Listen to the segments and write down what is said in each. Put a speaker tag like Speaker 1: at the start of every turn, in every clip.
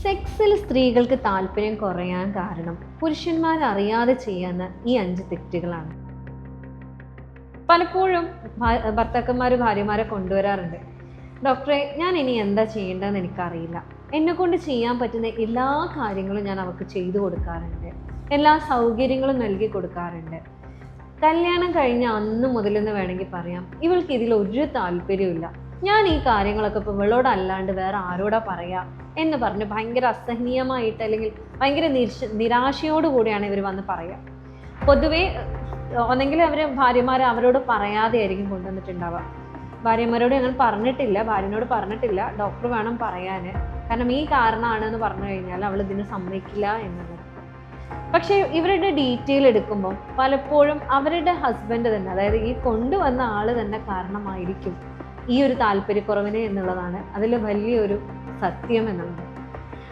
Speaker 1: സെക്സിൽ സ്ത്രീകൾക്ക് താല്പര്യം കുറയാൻ കാരണം പുരുഷന്മാരറിയാതെ ചെയ്യുന്ന ഈ 5 തെറ്റുകളാണ്. പലപ്പോഴും ഭർത്താക്കന്മാർ ഭാര്യമാരെ കൊണ്ടുവരാറുണ്ട്. ഡോക്ടറെ, ഞാൻ ഇനി എന്താ ചെയ്യേണ്ടതെന്ന് എനിക്കറിയില്ല. എന്നെക്കൊണ്ട് ചെയ്യാൻ പറ്റുന്ന എല്ലാ കാര്യങ്ങളും ഞാൻ അവർക്ക് ചെയ്തു കൊടുക്കാറുണ്ട്, എല്ലാ സൗകര്യങ്ങളും നൽകി കൊടുക്കാറുണ്ട്. കല്യാണം കഴിഞ്ഞ അന്ന് മുതലെന്ന് വേണമെങ്കിൽ പറയാം, ഇവൾക്ക് ഇതിലൊരു താല്പര്യമില്ല. ഞാൻ ഈ കാര്യങ്ങളൊക്കെ ഇപ്പോൾ ഇവളോടല്ലാണ്ട് വേറെ ആരോടാ പറയാ എന്ന് പറഞ്ഞ് ഭയങ്കര അസഹനീയമായിട്ട് അല്ലെങ്കിൽ ഭയങ്കര നിരാശയോടുകൂടിയാണ് ഇവർ വന്ന് പറയുക. പൊതുവേ ഒന്നെങ്കിൽ ഭാര്യമാർ അവരോട് പറയാതെ ആയിരിക്കും കൊണ്ടുവന്നിട്ടുണ്ടാവുക. ഭാര്യമാരോട് ഞങ്ങൾ പറഞ്ഞിട്ടില്ല, ഭാര്യനോട് പറഞ്ഞിട്ടില്ല, ഡോക്ടർ വേണം പറയാൻ, കാരണം ഈ കാരണമാണെന്ന് പറഞ്ഞു കഴിഞ്ഞാൽ അവൾ ഇതിന് സമ്മതിക്കില്ല എന്നുള്ളത്. പക്ഷേ ഇവരുടെ ഡീറ്റെയിൽ എടുക്കുമ്പോൾ പലപ്പോഴും അവരുടെ ഹസ്ബൻഡ് തന്നെ, അതായത് ഈ കൊണ്ടുവന്ന ആൾ തന്നെ കാരണമായിരിക്കും ഈ ഒരു താല്പര്യക്കുറവിന് എന്നുള്ളതാണ് അതിൽ വലിയൊരു സത്യം എന്നുള്ളത്.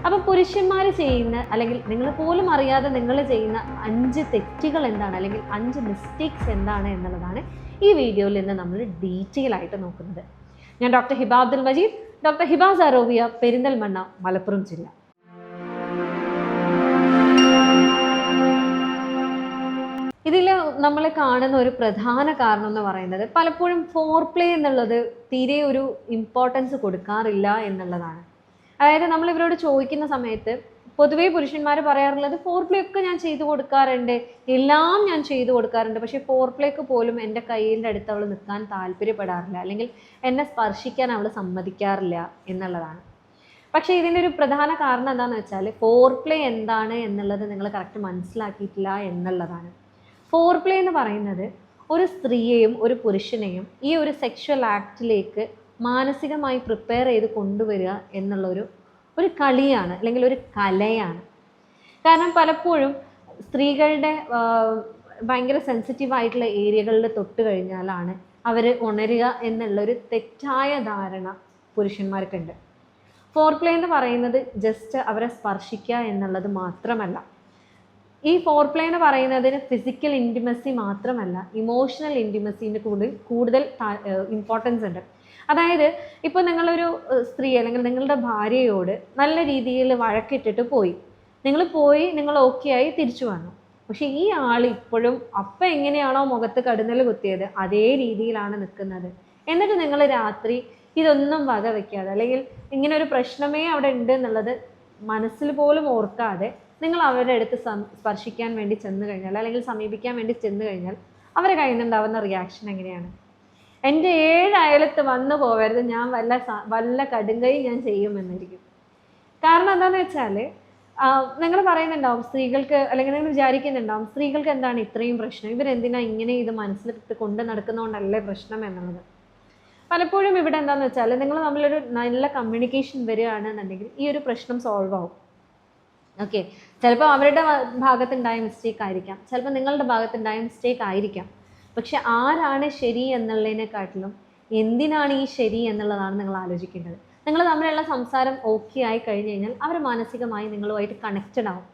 Speaker 1: അപ്പം പുരുഷന്മാർ ചെയ്യുന്ന, അല്ലെങ്കിൽ നിങ്ങൾ പോലും അറിയാതെ നിങ്ങൾ ചെയ്യുന്ന 5 തെറ്റുകൾ എന്താണ്, അല്ലെങ്കിൽ 5 മിസ്റ്റേക്സ് എന്താണ് എന്നുള്ളതാണ് ഈ വീഡിയോയിൽ നിന്ന് നമ്മൾ ഡീറ്റെയിൽ ആയിട്ട് നോക്കുന്നത്. ഞാൻ ഡോക്ടർ ഹിബ അബ്ദുൽ മജീദ്, ഡോക്ടർ ഹിബ സരോവിയ, പെരിന്തൽമണ്ണ, മലപ്പുറം ജില്ല. ഇതിൽ നമ്മൾ കാണുന്ന ഒരു പ്രധാന കാരണം എന്ന് പറയുന്നത് പലപ്പോഴും ഫോർപ്ലേ എന്നുള്ളത് തീരെ ഒരു ഇമ്പോർട്ടൻസ് കൊടുക്കാറില്ല എന്നുള്ളതാണ്. അതായത് നമ്മൾ ഇവരോട് ചോദിക്കുന്ന സമയത്ത് പൊതുവേ പുരുഷന്മാർ പറയാറുള്ളത് ഫോർപ്ലേ ഒക്കെ ഞാൻ ചെയ്തു കൊടുക്കാറുണ്ട്, എല്ലാം ഞാൻ ചെയ്തു കൊടുക്കാറുണ്ട്, പക്ഷേ ഫോർപ്ലേക്ക് പോലും എൻ്റെ കയ്യിൻ്റെ അടുത്ത് അവൾ നിൽക്കാൻ താല്പര്യപ്പെടാറില്ല, അല്ലെങ്കിൽ എന്നെ സ്പർശിക്കാൻ അവൾ സമ്മതിക്കാറില്ല എന്നുള്ളതാണ്. പക്ഷേ ഇതിൻ്റെ ഒരു പ്രധാന കാരണം എന്താണെന്ന് വെച്ചാൽ ഫോർപ്ലേ എന്താണ് എന്നുള്ളത് നിങ്ങൾ കറക്റ്റ് മനസ്സിലാക്കിയിട്ടില്ല എന്നുള്ളതാണ്. ഫോർപ്ലേ എന്ന് പറയുന്നത് ഒരു സ്ത്രീയെയും ഒരു പുരുഷനെയും ഈ ഒരു സെക്ഷൽ ആക്റ്റിലേക്ക് മാനസികമായി പ്രിപ്പയർ ചെയ്ത് കൊണ്ടുവരിക എന്നുള്ളൊരു കളിയാണ്, അല്ലെങ്കിൽ ഒരു കലയാണ്. കാരണം പലപ്പോഴും സ്ത്രീകളുടെ ഭയങ്കര സെൻസിറ്റീവായിട്ടുള്ള ഏരിയകളിൽ തൊട്ട് കഴിഞ്ഞാലാണ് അവർ ഉണരുക എന്നുള്ളൊരു തെറ്റായ ധാരണ പുരുഷന്മാർക്കുണ്ട്. ഫോർപ്ലേ എന്ന് പറയുന്നത് ജസ്റ്റ് അവരെ സ്പർശിക്കുക എന്നുള്ളത് മാത്രമല്ല. ഈ ഫോർപ്ലേ എന്ന് പറയുന്നതിന് ഫിസിക്കൽ ഇൻറ്റിമസി മാത്രമല്ല, ഇമോഷണൽ ഇൻറ്റിമസീൻ്റെ കൂടുതൽ ഇമ്പോർട്ടൻസ് ഉണ്ട്. അതായത് ഇപ്പോൾ നിങ്ങളൊരു സ്ത്രീ അല്ലെങ്കിൽ നിങ്ങളുടെ ഭാര്യയോട് നല്ല രീതിയിൽ വഴക്കിട്ടിട്ട് നിങ്ങൾ ഓക്കെ ആയി തിരിച്ചു വന്നു. പക്ഷെ ഈ ആൾ ഇപ്പോഴും അപ്പം എങ്ങനെയാണോ മുഖത്ത് കടുന്നൽ കുത്തിയത് അതേ രീതിയിലാണ് നിൽക്കുന്നത്. എന്നിട്ട് നിങ്ങൾ രാത്രി ഇതൊന്നും വക വയ്ക്കാതെ, അല്ലെങ്കിൽ ഇങ്ങനെ ഒരു പ്രശ്നമേ അവിടെ ഉണ്ട് എന്നുള്ളത് മനസ്സിൽ പോലും ഓർക്കാതെ നിങ്ങൾ അവരുടെ അടുത്ത് സ്പർശിക്കാൻ വേണ്ടി ചെന്ന് കഴിഞ്ഞാൽ, അല്ലെങ്കിൽ സമീപിക്കാൻ വേണ്ടി ചെന്ന് കഴിഞ്ഞാൽ അവരെ കയ്യിൽ നിന്നുണ്ടാവുന്ന റിയാക്ഷൻ എങ്ങനെയാണ്? എൻ്റെ 7 അയലത്ത് വന്നു പോകരുത്, ഞാൻ വല്ല കടുങ്കൈ ഞാൻ ചെയ്യുമെന്നായിരിക്കും. കാരണം എന്താണെന്ന് വെച്ചാൽ നിങ്ങൾ പറയുന്നുണ്ടാവും സ്ത്രീകൾക്ക്, അല്ലെങ്കിൽ നിങ്ങൾ വിചാരിക്കുന്നുണ്ടാവും സ്ത്രീകൾക്ക് എന്താണ് ഇത്രയും പ്രശ്നം, ഇവരെന്തിനാ ഇങ്ങനെ ഇത് മനസ്സിലിട്ട് കൊണ്ട് നടക്കുന്നതുകൊണ്ടല്ലേ പ്രശ്നം എന്നുള്ളത്. പലപ്പോഴും ഇവിടെ എന്താണെന്ന് വെച്ചാൽ നിങ്ങൾ തമ്മിലൊരു നല്ല കമ്മ്യൂണിക്കേഷൻ വരികയാണെന്നുണ്ടെങ്കിൽ ഈ ഒരു പ്രശ്നം സോൾവ് ആവും. ഓക്കെ, ചിലപ്പോൾ അവരുടെ ഭാഗത്തുണ്ടായ മിസ്റ്റേക്ക് ആയിരിക്കാം, ചിലപ്പോൾ നിങ്ങളുടെ ഭാഗത്തുണ്ടായ മിസ്റ്റേക്ക് ആയിരിക്കാം. പക്ഷെ ആരാണ് ശരി എന്നുള്ളതിനെക്കാട്ടിലും എന്തിനാണ് ഈ ശരി എന്നുള്ളതാണ് നിങ്ങൾ ആലോചിക്കേണ്ടത്. നിങ്ങൾ തമ്മിലുള്ള സംസാരം ഓക്കെ ആയി കഴിഞ്ഞ് കഴിഞ്ഞാൽ അവർ മാനസികമായി നിങ്ങളുമായിട്ട് കണക്റ്റഡ് ആവും.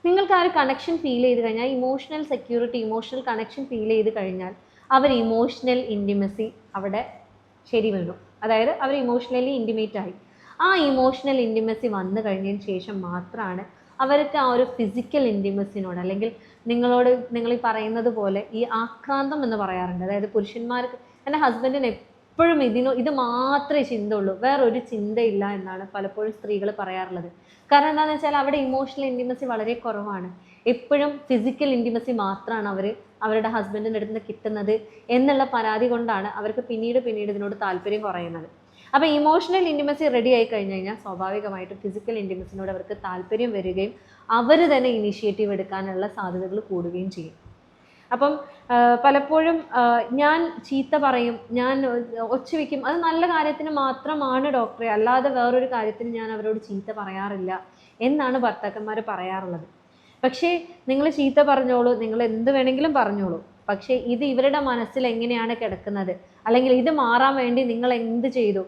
Speaker 1: നിങ്ങൾക്ക് ആ ഒരു കണക്ഷൻ ഫീൽ ചെയ്ത് കഴിഞ്ഞാൽ, emotional security, emotional connection feel ചെയ്ത് കഴിഞ്ഞാൽ അവർ ഇമോഷണൽ ഇൻറ്റിമസി അവിടെ ശരി വീണു. അതായത് അവർ ഇമോഷണലി ഇൻറ്റിമേറ്റ് ആയി. ആ ഇമോഷണൽ ഇൻറ്റിമസി വന്നു കഴിഞ്ഞതിന് ശേഷം മാത്രമാണ് അവർക്ക് ആ ഒരു ഫിസിക്കൽ ഇൻറ്റിമസിനോട്, അല്ലെങ്കിൽ നിങ്ങൾ ഈ പറയുന്നത് പോലെ ഈ ആക്രാന്തം എന്ന് പറയാറുണ്ട്. അതായത് പുരുഷന്മാർക്ക്, എൻ്റെ ഹസ്ബൻഡിന് എപ്പോഴും ഇത് മാത്രമേ ചിന്തയുള്ളൂ, വേറൊരു ചിന്തയില്ല എന്നാണ് പലപ്പോഴും സ്ത്രീകൾ പറയാറുള്ളത്. കാരണം എന്താണെന്ന് വെച്ചാൽ അവിടെ ഇമോഷണൽ ഇൻറ്റിമസി വളരെ കുറവാണ്. എപ്പോഴും ഫിസിക്കൽ ഇൻറ്റിമസി മാത്രമാണ് അവരുടെ ഹസ്ബൻഡിൻ്റെ അടുത്ത് നിന്ന് കിട്ടുന്നത് എന്നുള്ള പരാതി കൊണ്ടാണ് അവർക്ക് പിന്നീട് ഇതിനോട് താല്പര്യം കുറയുന്നത്. അപ്പോൾ ഇമോഷണൽ ഇൻറ്റിമസി റെഡി ആയി കഴിഞ്ഞ് കഴിഞ്ഞാൽ സ്വാഭാവികമായിട്ടും ഫിസിക്കൽ ഇൻറ്റിമസിനോട് അവർക്ക് താല്പര്യം വരികയും അവർ തന്നെ ഇനീഷ്യേറ്റീവ് എടുക്കാനുള്ള സാധ്യതകൾ കൂടുകയും ചെയ്യും. അപ്പം പലപ്പോഴും ഞാൻ ചീത്ത പറയും, ഞാൻ ഒച്ച വയ്ക്കും, അത് നല്ല കാര്യത്തിന് മാത്രമാണ് ഡോക്ടറെ, അല്ലാതെ വേറൊരു കാര്യത്തിന് ഞാൻ അവരോട് ചീത്ത പറയാറില്ല എന്നാണ് ഭർത്താക്കന്മാർ പറയാറുള്ളത്. പക്ഷേ നിങ്ങൾ ചീത്ത പറഞ്ഞോളൂ, നിങ്ങൾ എന്ത് വേണമെങ്കിലും പറഞ്ഞോളൂ, പക്ഷേ ഇത് ഇവരുടെ മനസ്സിൽ എങ്ങനെയാണ് കിടക്കുന്നത്, അല്ലെങ്കിൽ ഇത് മാറാൻ വേണ്ടി നിങ്ങൾ എന്ത് ചെയ്തു,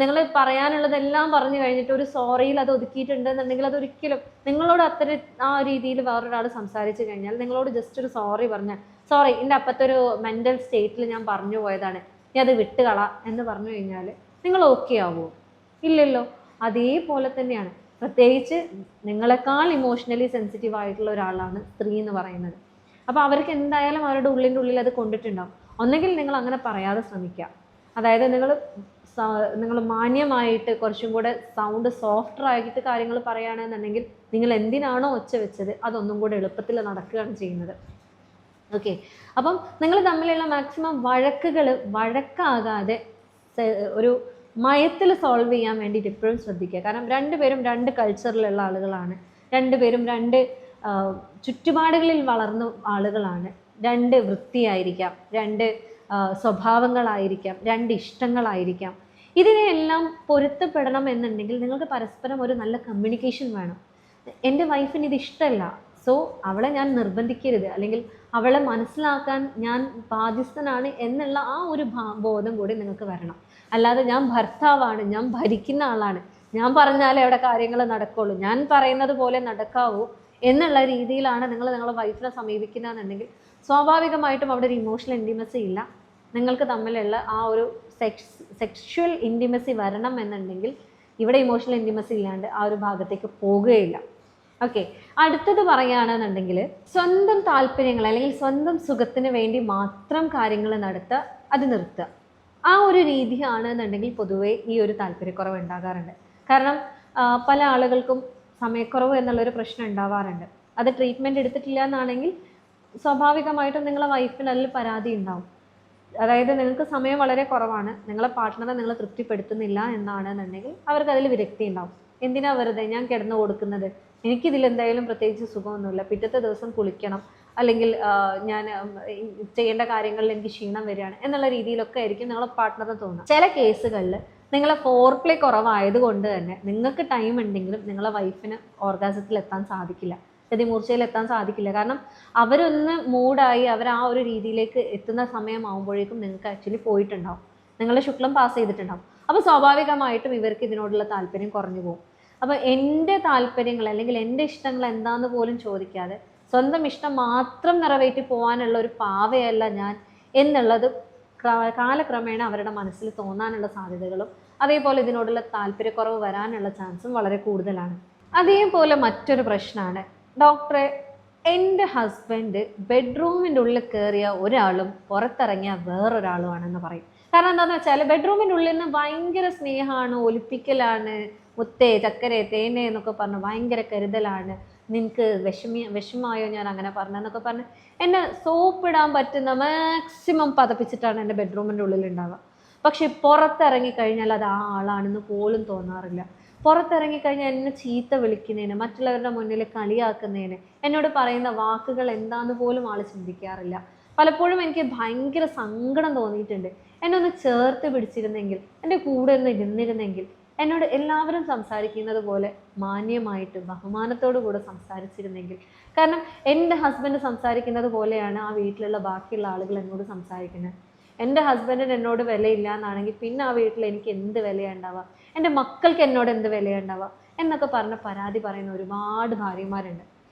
Speaker 1: നിങ്ങൾ പറയാനുള്ളതെല്ലാം പറഞ്ഞു കഴിഞ്ഞിട്ട് ഒരു സോറിയിൽ അത് ഒതുക്കിയിട്ടുണ്ടെന്നുണ്ടെങ്കിൽ അതൊരിക്കലും നിങ്ങളോട് അത്ര ആ രീതിയിൽ വേറൊരാൾ സംസാരിച്ചു കഴിഞ്ഞാൽ നിങ്ങളോട് ജസ്റ്റ് ഒരു സോറി പറഞ്ഞാൽ, സോറി എൻ്റെ അപ്പത്തെ ഒരു മെൻ്റൽ സ്റ്റേറ്റിൽ ഞാൻ പറഞ്ഞു പോയതാണ്, ഞാൻ അത് വിട്ടുകള എന്ന് പറഞ്ഞു കഴിഞ്ഞാൽ നിങ്ങൾ ഓക്കെ ആവുമോ? ഇല്ലല്ലോ. അതേപോലെ തന്നെയാണ് പ്രത്യേകിച്ച് നിങ്ങളെക്കാൾ ഇമോഷണലി സെൻസിറ്റീവ് ആയിട്ടുള്ള ഒരാളാണ് സ്ത്രീ എന്ന് പറയുന്നത്. അപ്പോൾ അവർക്ക് എന്തായാലും അവരുടെ ഉള്ളിൽ അത് കൊണ്ടിട്ടുണ്ടാവും. ഒന്നെങ്കിൽ നിങ്ങൾ അങ്ങനെ പറയാതെ ശ്രമിക്കുക. അതായത് നിങ്ങൾ മാന്യമായിട്ട് കുറച്ചും കൂടെ സൗണ്ട് സോഫ്റ്റർ ആയിട്ട് കാര്യങ്ങൾ പറയുകയാണെന്നുണ്ടെങ്കിൽ നിങ്ങൾ എന്തിനാണോ ഒച്ച വെച്ചത് അതൊന്നും കൂടെ എളുപ്പത്തിൽ നടക്കുകയാണ് ചെയ്യുന്നത്. ഓക്കെ, അപ്പം നിങ്ങൾ തമ്മിലുള്ള മാക്സിമം വഴക്കാകാതെ ഒരു മയത്തിൽ സോൾവ് ചെയ്യാൻ വേണ്ടിയിട്ട് എപ്പോഴും ശ്രദ്ധിക്കുക. കാരണം രണ്ടുപേരും രണ്ട് കൾച്ചറിലുള്ള ആളുകളാണ്, രണ്ടുപേരും രണ്ട് ചുറ്റുപാടുകളിൽ വളർന്ന ആളുകളാണ്, രണ്ട് വൃത്തിയായിരിക്കാം, രണ്ട് സ്വഭാവങ്ങളായിരിക്കാം, രണ്ട് ഇഷ്ടങ്ങളായിരിക്കാം. ഇതിനെയെല്ലാം പൊരുത്തപ്പെടണം എന്നുണ്ടെങ്കിൽ നിങ്ങൾക്ക് പരസ്പരം ഒരു നല്ല കമ്മ്യൂണിക്കേഷൻ വേണം. എൻ്റെ വൈഫിന് ഇത് ഇഷ്ടമല്ല, സോ അവളെ ഞാൻ നിർബന്ധിക്കരുത്, അല്ലെങ്കിൽ അവളെ മനസ്സിലാക്കാൻ ഞാൻ ബാധ്യസ്ഥനാണ് എന്നുള്ള ആ ഒരു ബോധം കൂടി നിങ്ങൾക്ക് വരണം. അല്ലാതെ ഞാൻ ഭർത്താവാണ്, ഞാൻ ഭരിക്കുന്ന ആളാണ്, ഞാൻ പറഞ്ഞാലേ അവിടെ കാര്യങ്ങൾ നടക്കുള്ളൂ, ഞാൻ പറയുന്നത് പോലെ നടക്കാവൂ എന്നുള്ള രീതിയിലാണ് നിങ്ങളെ വൈഫിനെ സമീപിക്കുന്നതെന്നുണ്ടെങ്കിൽ സ്വാഭാവികമായിട്ടും അവിടെ ഒരു ഇമോഷണൽ ഇൻറ്റിമസി ഇല്ല. നിങ്ങൾക്ക് തമ്മിലുള്ള ആ ഒരു സെക്ഷുവൽ ഇൻറ്റിമസി വരണം എന്നുണ്ടെങ്കിൽ ഇവിടെ ഇമോഷണൽ ഇൻറ്റിമസി ഇല്ലാണ്ട് ആ ഒരു ഭാഗത്തേക്ക് പോകുകയില്ല. ഓക്കെ, അടുത്തത് പറയുകയാണെന്നുണ്ടെങ്കിൽ സ്വന്തം താല്പര്യങ്ങൾ അല്ലെങ്കിൽ സ്വന്തം സുഖത്തിന് വേണ്ടി മാത്രം കാര്യങ്ങൾ നടത്തുക, അത് നിർത്തുക. ആ ഒരു രീതിയാണെന്നുണ്ടെങ്കിൽ പൊതുവേ ഈ ഒരു താല്പര്യക്കുറവ് ഉണ്ടാകാറുണ്ട്. കാരണം പല ആളുകൾക്കും സമയക്കുറവ് എന്നുള്ളൊരു പ്രശ്നം ഉണ്ടാവാറുണ്ട്. അത് ട്രീറ്റ്മെൻറ്റ് എടുത്തിട്ടില്ല എന്നാണെങ്കിൽ സ്വാഭാവികമായിട്ടും നിങ്ങളെ വൈഫിന് അതിൽ പരാതി ഉണ്ടാവും. അതായത് നിങ്ങൾക്ക് സമയം വളരെ കുറവാണ്, നിങ്ങളെ പാർട്ട്ണറെ നിങ്ങൾ തൃപ്തിപ്പെടുത്തുന്നില്ല എന്നാണെന്നുണ്ടെങ്കിൽ അവർക്ക് അതിൽ വിരക്തി ഉണ്ടാവും. എന്തിനാ വെറുതെ ഞാൻ കിടന്നു കൊടുക്കുന്നത്, എനിക്കിതിൽ എന്തായാലും പ്രത്യേകിച്ച് സുഖമൊന്നുമില്ല, പിറ്റത്തെ ദിവസം കുളിക്കണം, അല്ലെങ്കിൽ ഞാൻ ചെയ്യേണ്ട കാര്യങ്ങളിൽ എനിക്ക് ക്ഷീണം വരികയാണ് എന്നുള്ള രീതിയിലൊക്കെ ആയിരിക്കും നിങ്ങളെ പാർട്ട്ണറിന് തോന്നുക. ചില കേസുകളിൽ നിങ്ങളെ ഫോർപ്ലേ കുറവായതുകൊണ്ട് തന്നെ നിങ്ങൾക്ക് ടൈം ഉണ്ടെങ്കിലും നിങ്ങളെ വൈഫിന് ഓർഗാസത്തിൽ എത്താൻ സാധിക്കില്ല, ഗതിമൂർച്ചയിൽ എത്താൻ സാധിക്കില്ല. കാരണം അവരൊന്ന് മൂഡായി അവർ ആ ഒരു രീതിയിലേക്ക് എത്തുന്ന സമയമാകുമ്പോഴേക്കും നിങ്ങൾക്ക് ആക്ച്വലി പോയിട്ടുണ്ടാവും, നിങ്ങളുടെ ശുക്ലം പാസ് ചെയ്തിട്ടുണ്ടാവും. അപ്പോൾ സ്വാഭാവികമായിട്ടും ഇവർക്ക് ഇതിനോടുള്ള താല്പര്യം കുറഞ്ഞു പോകും. അപ്പോൾ എൻ്റെ താല്പര്യങ്ങൾ അല്ലെങ്കിൽ എൻ്റെ ഇഷ്ടങ്ങൾ എന്താണെന്ന് പോലും ചോദിക്കാതെ സ്വന്തം ഇഷ്ടം മാത്രം നിറവേറ്റി പോകാനുള്ള ഒരു പാവയല്ല ഞാൻ എന്നുള്ളത് കാലക്രമേണ അവരുടെ മനസ്സിൽ തോന്നാനുള്ള സാധ്യതകളും അതേപോലെ ഇതിനോടുള്ള താല്പര്യക്കുറവ് വരാനുള്ള ചാൻസും വളരെ കൂടുതലാണ്. അതേപോലെ മറ്റൊരു പ്രശ്നമാണ്, ഡോക്ടറെ എൻ്റെ ഹസ്ബൻഡ് ബെഡ്റൂമിൻ്റെ ഉള്ളിൽ കയറിയ ഒരാളും പുറത്തിറങ്ങിയ വേറൊരാളുമാണെന്ന് പറയും. കാരണം എന്താണെന്ന് വെച്ചാൽ ബെഡ്റൂമിൻ്റെ ഉള്ളിൽ നിന്ന് ഭയങ്കര സ്നേഹമാണ്, ഒലിപ്പിക്കലാണ്, മുത്തേ ചക്കരെ തേനെ എന്നൊക്കെ പറഞ്ഞ് ഭയങ്കര കരുതലാണ്, നിനക്ക് വിഷമായോ ഞാൻ അങ്ങനെ പറഞ്ഞെന്നൊക്കെ പറഞ്ഞ് എന്നെ സോപ്പിടാൻ പറ്റുന്ന മാക്സിമം പതപ്പിച്ചിട്ടാണ് എൻ്റെ ബെഡ്റൂമിൻ്റെ ഉള്ളിൽ ഉണ്ടാവുക. പക്ഷെ പുറത്തിറങ്ങിക്കഴിഞ്ഞാൽ അത് ആ ആളാണെന്ന് പോലും തോന്നാറില്ല. പുറത്തിറങ്ങിക്കഴിഞ്ഞാൽ എന്നെ ചീത്ത വിളിക്കുന്നതിന്, മറ്റുള്ളവരുടെ മുന്നിൽ കളിയാക്കുന്നതിന്, എന്നോട് പറയുന്ന വാക്കുകൾ എന്താണെന്ന് പോലും ആൾ ചിന്തിക്കാറില്ല. പലപ്പോഴും എനിക്ക് ഭയങ്കര സങ്കടം തോന്നിയിട്ടുണ്ട്. എന്നെ ഒന്ന് ചേർത്ത് പിടിച്ചിരുന്നെങ്കിൽ, എൻ്റെ കൂടെ ഒന്ന് ഇരുന്നിരുന്നെങ്കിൽ, എന്നോട് എല്ലാവരും സംസാരിക്കുന്നത് പോലെ മാന്യമായിട്ട് ബഹുമാനത്തോടു കൂടെ സംസാരിച്ചിരുന്നെങ്കിൽ. കാരണം എൻ്റെ ഹസ്ബൻഡ് സംസാരിക്കുന്നത് പോലെയാണ് ആ വീട്ടിലുള്ള ബാക്കിയുള്ള ആളുകൾ എന്നോട് സംസാരിക്കുന്നത്. എൻ്റെ ഹസ്ബൻഡിന് എന്നോട് വിലയില്ല എന്നാണെങ്കിൽ പിന്നെ ആ വീട്ടിൽ എനിക്ക് എന്ത് വിലയുണ്ടാവുക, എൻ്റെ മക്കൾക്ക് എന്നോട് എന്ത് വിലയുണ്ടാവുക എന്നൊക്കെ പറഞ്ഞ് പരാതി പറയുന്ന ഒരുപാട് ഭാര്യമാരുണ്ട്.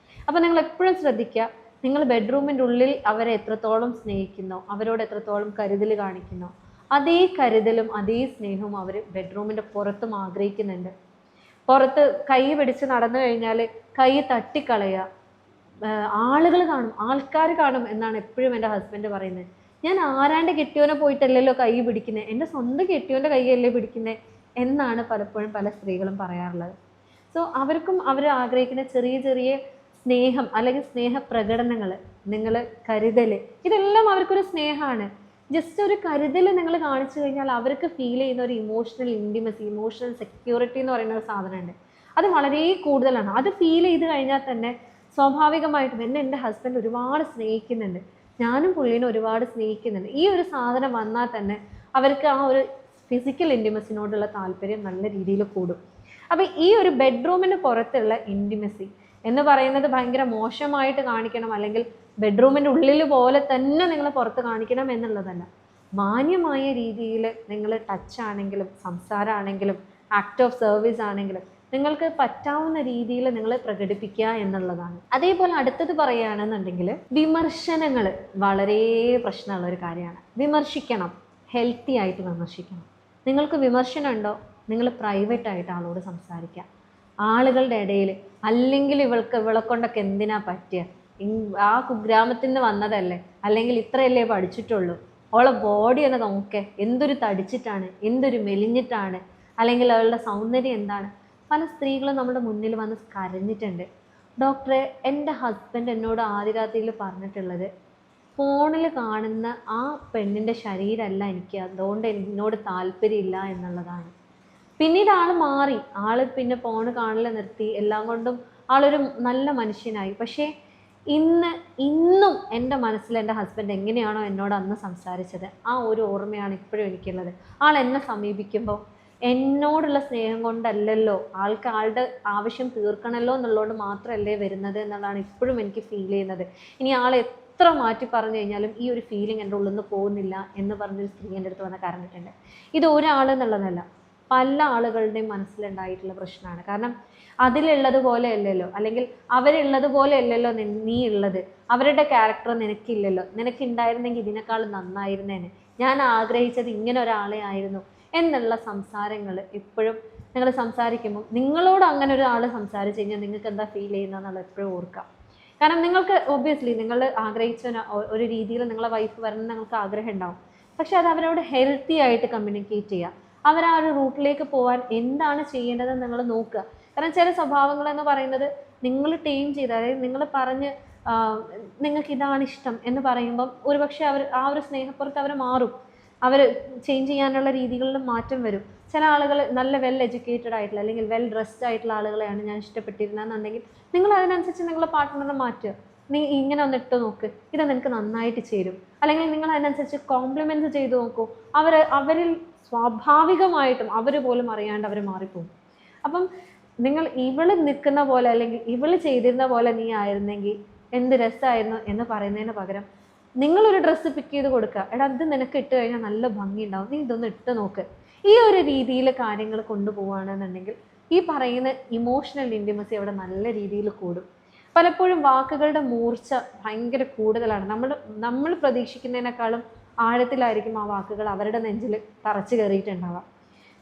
Speaker 1: അപ്പോൾ നിങ്ങൾ എപ്പോഴും ശ്രദ്ധിക്കുക, നിങ്ങൾ ബെഡ്റൂമിൻ്റെ ഉള്ളിൽ അവരെ എത്രത്തോളം സ്നേഹിക്കുന്നോ, അവരോട് എത്രത്തോളം കരുതൽ കാണിക്കുന്നോ, അതേ കരുതലും അതേ സ്നേഹവും അവർ ബെഡ്റൂമിൻ്റെ പുറത്തും ആഗ്രഹിക്കുന്നുണ്ട്. പുറത്ത് കൈ പിടിച്ച് നടന്നു കഴിഞ്ഞാൽ കൈ തട്ടിക്കളയുക, ആളുകൾ കാണും, ആൾക്കാർ കാണും എന്നാണ് എപ്പോഴും എൻ്റെ ഹസ്ബൻഡ് പറയുന്നത്. ഞാൻ ആരാണ്ട് കെട്ടിയോനെ പോയിട്ടല്ലല്ലോ കൈ പിടിക്കുന്നത്, എൻ്റെ സ്വന്തം കെട്ടിയോൻ്റെ കൈയല്ലേ പിടിക്കുന്നത് എന്നാണ് പലപ്പോഴും പല സ്ത്രീകളും പറയാറുള്ളത്. സോ അവർക്കും അവർ ആഗ്രഹിക്കുന്ന ചെറിയ ചെറിയ സ്നേഹം അല്ലെങ്കിൽ സ്നേഹപ്രകടനങ്ങൾ, നിങ്ങൾ കരുതൽ, ഇതെല്ലാം അവർക്കൊരു സ്നേഹമാണ്. ജസ്റ്റ് ഒരു കരുതൽ നിങ്ങൾ കാണിച്ചു കഴിഞ്ഞാൽ അവർക്ക് ഫീൽ ചെയ്യുന്ന ഒരു ഇമോഷണൽ ഇൻറ്റിമസി, ഇമോഷണൽ സെക്യൂരിറ്റി എന്ന് പറയുന്ന ഒരു സാധനമുണ്ട്. അത് വളരെ കൂടുതലാണ്. അത് ഫീൽ ചെയ്ത് കഴിഞ്ഞാൽ തന്നെ സ്വാഭാവികമായിട്ടും എൻ്റെ ഹസ്ബൻഡ് ഒരുപാട് സ്നേഹിക്കുന്നുണ്ട്, ഞാനും പുള്ളീനെ ഒരുപാട് സ്നേഹിക്കുന്നുണ്ട്, ഈ ഒരു സാധനം വന്നാൽ തന്നെ അവർക്ക് ആ ഒരു ഫിസിക്കൽ ഇൻറ്റിമസിനോടുള്ള താല്പര്യം നല്ല രീതിയിൽ കൂടും. അപ്പോൾ ഈ ഒരു ബെഡ്റൂമിന് പുറത്തുള്ള ഇൻറ്റിമസി എന്ന് പറയുന്നത് ഭയങ്കര മോശമായിട്ട് കാണിക്കണം, അല്ലെങ്കിൽ ബെഡ്റൂമിൻ്റെ ഉള്ളിൽ പോലെ തന്നെ നിങ്ങൾ പുറത്ത് കാണിക്കണം എന്നുള്ളതല്ല. മാന്യമായ രീതിയിൽ നിങ്ങൾ ടച്ച് ആണെങ്കിലും സംസാരമാണെങ്കിലും ആക്ട് ഓഫ് സർവീസ് ആണെങ്കിലും നിങ്ങൾക്ക് പറ്റാവുന്ന രീതിയിൽ നിങ്ങൾ പ്രകടിപ്പിക്കുക എന്നുള്ളതാണ്. അതേപോലെ അടുത്തത് പറയുകയാണെന്നുണ്ടെങ്കിൽ വിമർശനങ്ങൾ വളരെ പ്രശ്നമുള്ള ഒരു കാര്യമാണ്. വിമർശിക്കണം, ഹെൽത്തി ആയിട്ട് വിമർശിക്കണം. നിങ്ങൾക്ക് വിമർശനം ഉണ്ടോ, നിങ്ങൾ പ്രൈവറ്റായിട്ട് ആളോട് സംസാരിക്കുക. ആളുകളുടെ ഇടയിൽ, അല്ലെങ്കിൽ ഇവളെ കൊണ്ടൊക്കെ എന്തിനാ പറ്റിയ, ആ കുഗ്രാമത്തിൽ നിന്ന് വന്നതല്ലേ, അല്ലെങ്കിൽ ഇത്രയല്ലേ പഠിച്ചിട്ടുള്ളൂ, അവളെ ബോഡി ഒന്ന് നോക്കേ, എന്തൊരു തടിച്ചിട്ടാണ്, എന്തൊരു മെലിഞ്ഞിട്ടാണ്, അല്ലെങ്കിൽ അവളുടെ സൗന്ദര്യം എന്താണ്. പല സ്ത്രീകളും നമ്മുടെ മുന്നിൽ വന്ന് കരഞ്ഞിട്ടുണ്ട്. ഡോക്ടറെ, എൻ്റെ ഹസ്ബൻഡ് എന്നോട് ആദ്യ രാത്രിയിൽ പറഞ്ഞിട്ടുള്ളത്, ഫോണിൽ കാണുന്ന ആ പെണ്ണിൻ്റെ ശരീരമല്ല എനിക്ക്, അതുകൊണ്ട് എന്നോട് താല്പര്യമില്ല എന്നുള്ളതാണ്. പിന്നീട് ആൾ മാറി, പിന്നെ ഫോണ് കാണൽ നിർത്തി, എല്ലാം കൊണ്ടും ആളൊരു നല്ല മനുഷ്യനായി. പക്ഷേ ഇന്നും എൻ്റെ മനസ്സിൽ എൻ്റെ ഹസ്ബൻഡ് എങ്ങനെയാണോ എന്നോട് അന്ന് സംസാരിച്ചത്, ആ ഒരു ഓർമ്മയാണ് ഇപ്പോഴും എനിക്കുള്ളത്. ആൾ എന്നെ സമീപിക്കുമ്പോൾ എന്നോടുള്ള സ്നേഹം കൊണ്ടല്ലല്ലോ, ആളുടെ ആവശ്യം തീർക്കണമല്ലോ എന്നുള്ളതുകൊണ്ട് മാത്രമല്ലേ വരുന്നത് എന്നുള്ളതാണ് ഇപ്പോഴും എനിക്ക് ഫീൽ ചെയ്യുന്നത്. ഇനി ആൾ എത്ര മാറ്റി പറഞ്ഞു കഴിഞ്ഞാലും ഈ ഒരു ഫീലിംഗ് എൻ്റെ ഉള്ളിൽ നിന്ന് പോകുന്നില്ല എന്ന് പറഞ്ഞൊരു സ്ത്രീ എൻ്റെ അടുത്ത് വന്ന് കരഞ്ഞിട്ടുണ്ട്. ഇത് ഒരാളെന്നുള്ളതല്ല, പല ആളുകളുടെയും മനസ്സിലുണ്ടായിട്ടുള്ള പ്രശ്നമാണ്. കാരണം അതിലുള്ളതുപോലെ അല്ലല്ലോ, അല്ലെങ്കിൽ അവരുള്ളതുപോലെ അല്ലല്ലോ നീ ഉള്ളത്, അവരുടെ ക്യാരക്ടർ നിനക്കില്ലല്ലോ, നിനക്കുണ്ടായിരുന്നെങ്കിൽ ഇതിനേക്കാൾ നന്നായിരുന്നേനെ, ഞാൻ ആഗ്രഹിച്ചത് ഇങ്ങനെ ഒരാളെ ആയിരുന്നു എന്നുള്ള സംസാരങ്ങൾ എപ്പോഴും നിങ്ങൾ സംസാരിക്കുമ്പോൾ, നിങ്ങളോട് അങ്ങനെ ഒരാൾ സംസാരിച്ച് കഴിഞ്ഞാൽ നിങ്ങൾക്ക് എന്താ ഫീൽ ചെയ്യുന്നതെന്നുള്ള എപ്പോഴും ഓർക്കാം. കാരണം നിങ്ങൾക്ക് ഒബ്വിയസ്ലി നിങ്ങൾ ആഗ്രഹിച്ച ഒരു രീതിയിൽ നിങ്ങളെ വൈഫ് വരണം നിങ്ങൾക്ക് ആഗ്രഹം ഉണ്ടാവും. പക്ഷെ അത് അവരോട് ഹെൽത്തി ആയിട്ട് കമ്മ്യൂണിക്കേറ്റ് ചെയ്യുക, അവർ ആ ഒരു റൂട്ടിലേക്ക് പോകാൻ എന്താണ് ചെയ്യേണ്ടതെന്ന് നിങ്ങൾ നോക്കുക. കാരണം ചില സ്വഭാവങ്ങൾ എന്ന് പറയുന്നത് നിങ്ങൾ ടീം ചെയ്ത്, അതായത് നിങ്ങൾ പറഞ്ഞ് നിങ്ങൾക്ക് ഇതാണ് ഇഷ്ടം എന്ന് പറയുമ്പം ഒരുപക്ഷെ അവർ ആ ഒരു സ്നേഹപ്പുറത്ത് അവർ മാറും, അവർ ചേഞ്ച് ചെയ്യാനുള്ള രീതികളിൽ മാറ്റം വരും. ചില ആളുകൾ നല്ല വെൽ എഡ്യൂക്കേറ്റഡ് ആയിട്ടുള്ള അല്ലെങ്കിൽ വെൽ ഡ്രസ്ഡ് ആയിട്ടുള്ള ആളുകളെയാണ് ഞാൻ ഇഷ്ടപ്പെട്ടിരുന്നതെന്നുണ്ടെങ്കിൽ നിങ്ങൾ അതിനനുസരിച്ച് നിങ്ങളുടെ പാർട്ട്ണറെ മാറ്റുക. നീ ഇങ്ങനെ ഒന്ന് ഇട്ട് നോക്ക്, ഇത് നിനക്ക് നന്നായിട്ട് ചേരും, അല്ലെങ്കിൽ നിങ്ങൾ അതിനനുസരിച്ച് കോംപ്ലിമെൻറ്റ്സ് ചെയ്ത് നോക്കൂ. അവരിൽ സ്വാഭാവികമായിട്ടും അവർ പോലും അറിയാണ്ട് അവർ മാറിപ്പോകും. അപ്പം നിങ്ങൾ ഇവള് നിൽക്കുന്ന പോലെ അല്ലെങ്കിൽ ഇവള് ചെയ്തിരുന്ന പോലെ നീ ആയിരുന്നെങ്കിൽ എന്ത് രസമായിരുന്നു എന്ന് പറയുന്നതിന് പകരം നിങ്ങളൊരു ഡ്രസ്സ് പിക്ക് ചെയ്ത് കൊടുക്കുക, എടാ ഇത് നിനക്ക് ഇട്ട് കഴിഞ്ഞാൽ നല്ല ഭംഗി ഉണ്ടാവും, നീ ഇതൊന്ന് ഇട്ട് നോക്ക്, ഈ ഒരു രീതിയിൽ കാര്യങ്ങൾ കൊണ്ടുപോവുകയാണെന്നുണ്ടെങ്കിൽ ഈ പറയുന്ന ഇമോഷണൽ ഇൻറ്റിമസി അവിടെ നല്ല രീതിയിൽ കൂടും. പലപ്പോഴും വാക്കുകളുടെ മൂർച്ച ഭയങ്കര കൂടുതലാണ്. നമ്മൾ പ്രതീക്ഷിക്കുന്നതിനേക്കാളും ആഴത്തിലായിരിക്കും ആ വാക്കുകൾ അവരുടെ നെഞ്ചിൽ തറച്ചു കയറിയിട്ടുണ്ടാവുക.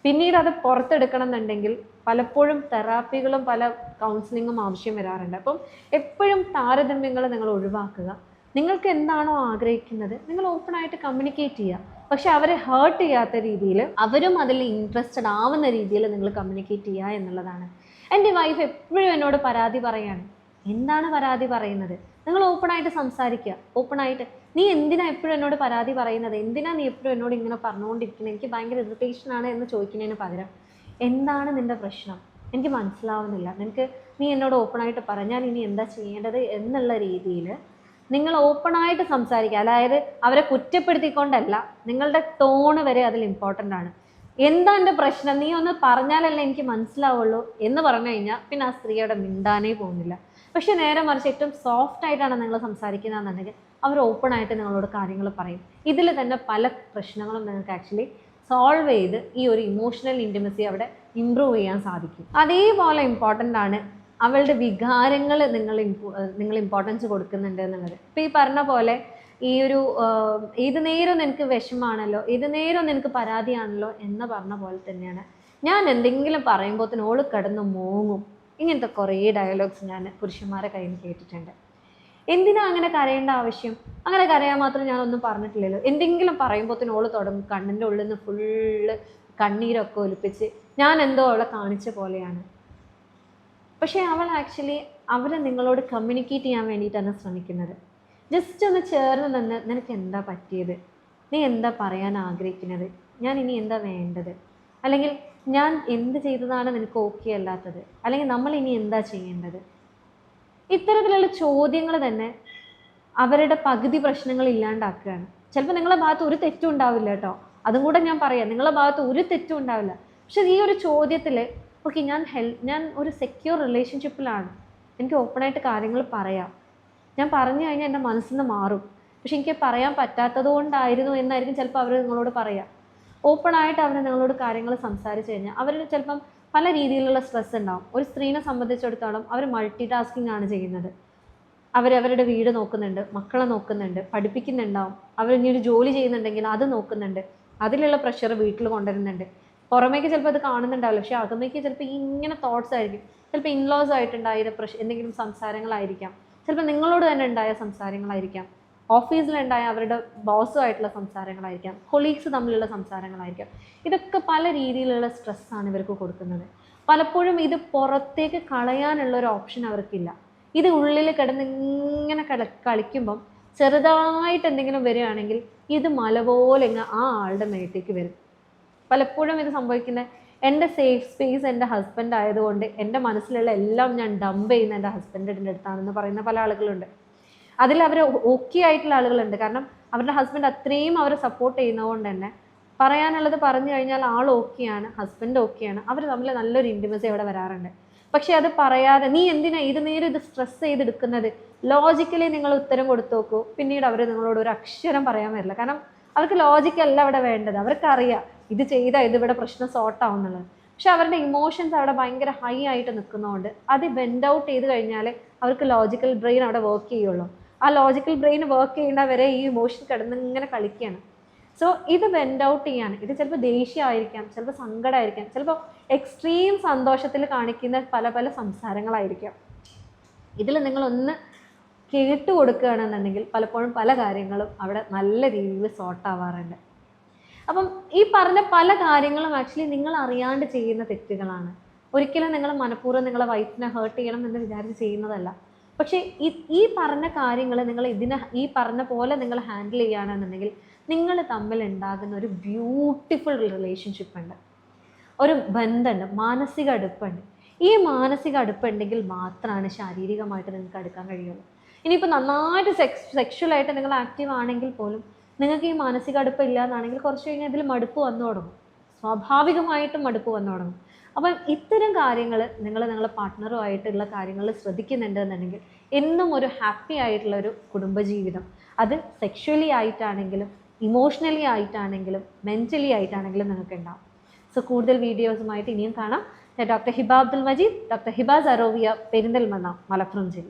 Speaker 1: പിന്നീട് അത് പുറത്തെടുക്കണം എന്നുണ്ടെങ്കിൽ പലപ്പോഴും തെറാപ്പികളും പല കൗൺസിലിങ്ങും ആവശ്യം വരാറുണ്ട്. അപ്പം എപ്പോഴും താരതമ്യങ്ങൾ നിങ്ങൾ ഒഴിവാക്കുക. നിങ്ങൾക്ക് എന്താണോ ആഗ്രഹിക്കുന്നത് നിങ്ങൾ ഓപ്പണായിട്ട് കമ്മ്യൂണിക്കേറ്റ് ചെയ്യുക. പക്ഷെ അവരെ ഹേർട്ട് ചെയ്യാത്ത രീതിയിൽ, അവരും അതിൽ ഇൻട്രസ്റ്റഡ് ആവുന്ന രീതിയിൽ നിങ്ങൾ കമ്മ്യൂണിക്കേറ്റ് ചെയ്യുക എന്നുള്ളതാണ്. എൻ്റെ വൈഫ് എപ്പോഴും എന്നോട് പരാതി പറയാണ്. എന്താണ് പരാതി പറയുന്നത്? നിങ്ങൾ ഓപ്പണായിട്ട് സംസാരിക്കുക. ഓപ്പണായിട്ട്, നീ എന്തിനാ എപ്പോഴും എന്നോട് പരാതി പറയുന്നത്, എന്തിനാ നീ എപ്പോഴും എന്നോട് ഇങ്ങനെ പറഞ്ഞുകൊണ്ടിരിക്കുന്നത്, എനിക്ക് ഭയങ്കര ഇറിറ്റേഷനാണ് എന്ന് ചോദിക്കുന്നതിന് പകരം എന്താണ് നിൻ്റെ പ്രശ്നം, എനിക്ക് മനസ്സിലാവുന്നില്ല, നീ എന്നോട് ഓപ്പണായിട്ട് പറ, ഞാൻ ഇനി എന്താ ചെയ്യേണ്ടത് എന്നുള്ള രീതിയിൽ നിങ്ങൾ ഓപ്പണായിട്ട് സംസാരിക്കുക. അതായത് അവരെ കുറ്റപ്പെടുത്തിക്കൊണ്ടല്ല, നിങ്ങളുടെ ടോണ് വരെ അതിൽ ഇമ്പോർട്ടൻ്റ് ആണ്. എന്താ എൻ്റെ പ്രശ്നം, നീ ഒന്ന് പറഞ്ഞാലല്ലേ എനിക്ക് മനസ്സിലാവുള്ളൂ എന്ന് പറഞ്ഞു കഴിഞ്ഞാൽ പിന്നെ ആ സ്ത്രീയുടെ മിണ്ടാനേ പോകുന്നില്ല. പക്ഷെ നേരെ മറിച്ച് ഏറ്റവും സോഫ്റ്റ് ആയിട്ടാണ് നിങ്ങൾ സംസാരിക്കുന്നതെന്നുണ്ടെങ്കിൽ അവർ ഓപ്പണായിട്ട് നിങ്ങളോട് കാര്യങ്ങൾ പറയും. ഇതിൽ തന്നെ പല പ്രശ്നങ്ങളും നിങ്ങൾക്ക് ആക്ച്വലി സോൾവ് ചെയ്ത് ഈ ഒരു ഇമോഷണൽ ഇൻറ്റിമസി അവിടെ ഇമ്പ്രൂവ് ചെയ്യാൻ സാധിക്കും. അതേപോലെ ഇമ്പോർട്ടൻ്റ് ആണ് അവളുടെ വികാരങ്ങൾ നിങ്ങൾ ഇമ്പോർട്ടൻസ് കൊടുക്കുന്നുണ്ട് എന്നുള്ളത്. ഇപ്പോൾ ഈ പറഞ്ഞ പോലെ ഈ ഒരു ഏത് നേരം നിനക്ക് വിഷമാണല്ലോ, ഏത് നേരം നിനക്ക് പരാതിയാണല്ലോ എന്ന് പറഞ്ഞ പോലെ തന്നെയാണ് ഞാൻ എന്തെങ്കിലും പറയുമ്പോൾ ഓള് കിടന്ന് മോങ്ങും. ഇങ്ങനത്തെ കുറേ ഡയലോഗ്സ് ഞാൻ പുരുഷന്മാരെ കയ്യിൽ നിന്ന് കേട്ടിട്ടുണ്ട്. എന്തിനാ അങ്ങനെ കരയേണ്ട ആവശ്യം? അങ്ങനെ കരയാൻ മാത്രം ഞാനൊന്നും പറഞ്ഞിട്ടില്ലല്ലോ. എന്തെങ്കിലും പറയുമ്പോൾ ഓള് തുടങ്ങും കണ്ണിൻ്റെ ഉള്ളിൽ നിന്ന് ഫുള്ള് കണ്ണീരൊക്കെ ഒലിപ്പിച്ച് ഞാൻ എന്തോ അവളെ കാണിച്ച പോലെയാണ്. പക്ഷേ അവൾ ആക്ച്വലി അവരെ നിങ്ങളോട് കമ്മ്യൂണിക്കേറ്റ് ചെയ്യാൻ വേണ്ടിയിട്ടാണ് ശ്രമിക്കുന്നത്. ജസ്റ്റ് ഒന്ന് ചേർന്ന് നിന്ന് നിനക്ക് എന്താ പറ്റിയത്, നീ എന്താ പറയാൻ ആഗ്രഹിക്കുന്നത്, ഞാൻ ഇനി എന്താ വേണ്ടത്, അല്ലെങ്കിൽ ഞാൻ എന്ത് ചെയ്തതാണ് നിനക്ക് ഓക്കെ അല്ലാത്തത്, അല്ലെങ്കിൽ നമ്മൾ ഇനി എന്താ ചെയ്യേണ്ടത്, ഇത്തരത്തിലുള്ള ചോദ്യങ്ങൾ തന്നെ അവരുടെ പകുതി പ്രശ്നങ്ങൾ ഇല്ലാണ്ടാക്കുകയാണ്. ചിലപ്പോൾ നിങ്ങളുടെ ഭാഗത്ത് ഒരു തെറ്റും ഉണ്ടാവില്ല കേട്ടോ, അതും കൂടെ ഞാൻ പറയാം, നിങ്ങളുടെ ഭാഗത്ത് ഒരു തെറ്റും ഉണ്ടാവില്ല. പക്ഷെ ഈ ഒരു ചോദ്യത്തിൽ ഓക്കെ ഞാൻ ഒരു സെക്യൂർ റിലേഷൻഷിപ്പിലാണ്, എനിക്ക് ഓപ്പണായിട്ട് കാര്യങ്ങൾ പറയാം, ഞാൻ പറഞ്ഞു കഴിഞ്ഞാൽ എൻ്റെ മനസ്സിൽ നിന്ന് മാറും, പക്ഷെ എനിക്ക് പറയാൻ പറ്റാത്തത് കൊണ്ടായിരുന്നു എന്നായിരിക്കും ചിലപ്പോൾ അവർ നിങ്ങളോട് പറയാം. ഓപ്പണായിട്ട് അവർ നിങ്ങളോട് കാര്യങ്ങൾ സംസാരിച്ച് കഴിഞ്ഞാൽ അവരിൽ ചിലപ്പം പല രീതിയിലുള്ള സ്ട്രെസ് ഉണ്ടാവും. ഒരു സ്ത്രീനെ സംബന്ധിച്ചിടത്തോളം അവർ മൾട്ടി ടാസ്കിങ് ആണ് ചെയ്യുന്നത്. അവരവരുടെ വീട് നോക്കുന്നുണ്ട്, മക്കളെ നോക്കുന്നുണ്ട്, പഠിപ്പിക്കുന്നുണ്ടാവും, അവർ ഇനി ഒരു ജോലി ചെയ്യുന്നുണ്ടെങ്കിൽ അത് നോക്കുന്നുണ്ട്, അതിലുള്ള പ്രഷർ വീട്ടിൽ കൊണ്ടുവരുന്നുണ്ട്, പുറമേക്ക് ചിലപ്പോൾ അത് കാണുന്നുണ്ടാവില്ല, പക്ഷെ അകമേക്ക് ചിലപ്പോൾ ഇങ്ങനെ തോട്ട്സ് ആയിരിക്കും. ചിലപ്പോൾ ഇൻലോസ് ആയിട്ടുണ്ടായ എന്തെങ്കിലും സംസാരങ്ങളായിരിക്കാം, ചിലപ്പോൾ നിങ്ങളോട് തന്നെ ഉണ്ടായ സംസാരങ്ങളായിരിക്കാം, ഓഫീസിലുണ്ടായ അവരുടെ ബോസുമായിട്ടുള്ള സംസാരങ്ങളായിരിക്കാം, കൊളീഗ്സ് തമ്മിലുള്ള സംസാരങ്ങളായിരിക്കാം. ഇതൊക്കെ പല രീതിയിലുള്ള സ്ട്രെസ്സാണ് ഇവർക്ക് കൊടുക്കുന്നത്. പലപ്പോഴും ഇത് പുറത്തേക്ക് കളയാനുള്ള ഒരു ഓപ്ഷൻ അവർക്കില്ല. ഇത് ഉള്ളിൽ കിടന്ന് ഇങ്ങനെ കളിക്കുമ്പം ചെറുതായിട്ട് എന്തെങ്കിലും വരികയാണെങ്കിൽ ഇത് മല പോലെ ഇങ്ങ് ആ ആളുടെ മേത്തേക്ക് വരും. പലപ്പോഴും ഇത് സംഭവിക്കുന്നത് എൻ്റെ സേഫ് സ്പേസ് എൻ്റെ ഹസ്ബൻഡ് ആയതുകൊണ്ട് എൻ്റെ മനസ്സിലുള്ള എല്ലാം ഞാൻ ഡംപ് ചെയ്യുന്ന എൻ്റെ ഹസ്ബൻഡിൻ്റെ അടുത്താണെന്ന് പറയുന്ന പല ആളുകളുണ്ട്. അതിൽ അവർ ഓക്കെ ആയിട്ടുള്ള ആളുകളുണ്ട്. കാരണം അവരുടെ ഹസ്ബൻഡ് അത്രയും അവരെ സപ്പോർട്ട് ചെയ്യുന്നതുകൊണ്ട് തന്നെ പറയാനുള്ളത് പറഞ്ഞു കഴിഞ്ഞാൽ ആൾ ഓക്കെയാണ്, ഹസ്ബൻഡ് ഓക്കെയാണ്, അവർ തമ്മിൽ നല്ലൊരു ഇൻറ്റിമസി അവിടെ വരാറുണ്ട്. പക്ഷെ അത് പറയാതെ നീ എന്തിനാ ഇത് നേരെ ഇത് സ്ട്രെസ് ചെയ്തെടുക്കുന്നത്, ലോജിക്കലി നിങ്ങൾ ഉത്തരം കൊടുത്തു നോക്കൂ, പിന്നീട് അവർ നിങ്ങളോട് ഒരു അക്ഷരം പറയാൻ വരില്ല. കാരണം അവർക്ക് ലോജിക്കല്ല അവിടെ വേണ്ടത്. അവർക്കറിയാം ഇത് ചെയ്താൽ ഇതിവിടെ പ്രശ്നം സോർട്ട് ആവും എന്നുള്ളത്. പക്ഷെ അവരുടെ ഇമോഷൻസ് അവിടെ ഭയങ്കര ഹൈ ആയിട്ട് നിൽക്കുന്നതുകൊണ്ട് അത് ബെൻഡ് ഔട്ട് ചെയ്ത് കഴിഞ്ഞാൽ അവർക്ക് ലോജിക്കൽ ബ്രെയിൻ അവിടെ വർക്ക് ചെയ്യുള്ളൂ. ആ ലോജിക്കൽ ബ്രെയിൻ വർക്ക് ചെയ്യുന്നവരെ ഈ ഇമോഷൻ കിടന്ന് ഇങ്ങനെ കളിക്കുകയാണ്. സോ ഇത് ബെൻഡ് ഔട്ട് ചെയ്യാണ്. ഇത് ചിലപ്പോൾ ദേഷ്യമായിരിക്കാം, ചിലപ്പോൾ സങ്കടമായിരിക്കാം, ചിലപ്പോൾ എക്സ്ട്രീം സന്തോഷത്തിൽ കാണിക്കുന്ന പല പല സംസാരങ്ങളായിരിക്കാം. ഇതിൽ നിങ്ങളൊന്ന് കേട്ട് കൊടുക്കുകയാണെന്നുണ്ടെങ്കിൽ പലപ്പോഴും പല കാര്യങ്ങളും അവിടെ നല്ല രീതിയിൽ സോർട്ട് ആവാറുണ്ട്. അപ്പം ഈ പറഞ്ഞ പല കാര്യങ്ങളും ആക്ച്വലി നിങ്ങൾ അറിയാണ്ട് ചെയ്യുന്ന തെറ്റുകളാണ്. ഒരിക്കലും നിങ്ങൾ മനഃപൂർവ്വം നിങ്ങളെ വൈഫിനെ ഹേർട്ട് ചെയ്യണം എന്ന് വിചാരിച്ച് ചെയ്യുന്നതല്ല. പക്ഷേ ഈ പറഞ്ഞ കാര്യങ്ങൾ നിങ്ങൾ ഈ പറഞ്ഞ പോലെ നിങ്ങൾ ഹാൻഡിൽ ചെയ്യുകയാണെന്നുണ്ടെങ്കിൽ നിങ്ങൾ തമ്മിൽ ഉണ്ടാകുന്ന ഒരു ബ്യൂട്ടിഫുൾ റിലേഷൻഷിപ്പ് ഉണ്ട്, ഒരു ബന്ധമുണ്ട്, മാനസിക അടുപ്പുണ്ട്. ഈ മാനസിക അടുപ്പുണ്ടെങ്കിൽ മാത്രമാണ് ശാരീരികമായിട്ട് നിങ്ങൾക്ക് അടുക്കാൻ കഴിയുള്ളൂ. ഇനിയിപ്പോൾ നന്നായിട്ട് സെക്ഷുവലായിട്ട് നിങ്ങൾ ആക്റ്റീവ് ആണെങ്കിൽ പോലും നിങ്ങൾക്ക് ഈ മാനസിക അടുപ്പം ഇല്ല എന്നാണെങ്കിൽ കുറച്ച് കഴിഞ്ഞാൽ ഇതിൽ മടുപ്പ് വന്നു തുടങ്ങും, സ്വാഭാവികമായിട്ടും മടുപ്പ് വന്നു തുടങ്ങും. അപ്പം ഇത്തരം കാര്യങ്ങൾ നിങ്ങളുടെ പാർട്ട്ണറുമായിട്ടുള്ള കാര്യങ്ങൾ ശ്രദ്ധിക്കുന്നുണ്ട് എന്നുണ്ടെങ്കിൽ എന്നും ഒരു ഹാപ്പി ആയിട്ടുള്ള ഒരു കുടുംബജീവിതം, അത് സെക്ഷുവലി ആയിട്ടാണെങ്കിലും ഇമോഷണലി ആയിട്ടാണെങ്കിലും മെൻ്റലി ആയിട്ടാണെങ്കിലും നിങ്ങൾക്ക് ഉണ്ടാവും. സോ കൂടുതൽ വീഡിയോസുമായിട്ട് ഇനിയും കാണാം. ഞാൻ ഡോക്ടർ ഹിബ അബ്ദുൽ മജീദ്, ഡോക്ടർ ഹിബ സറോവിയ, പെരിന്തൽമണ്ണ, മലപ്പുറം ജില്ല.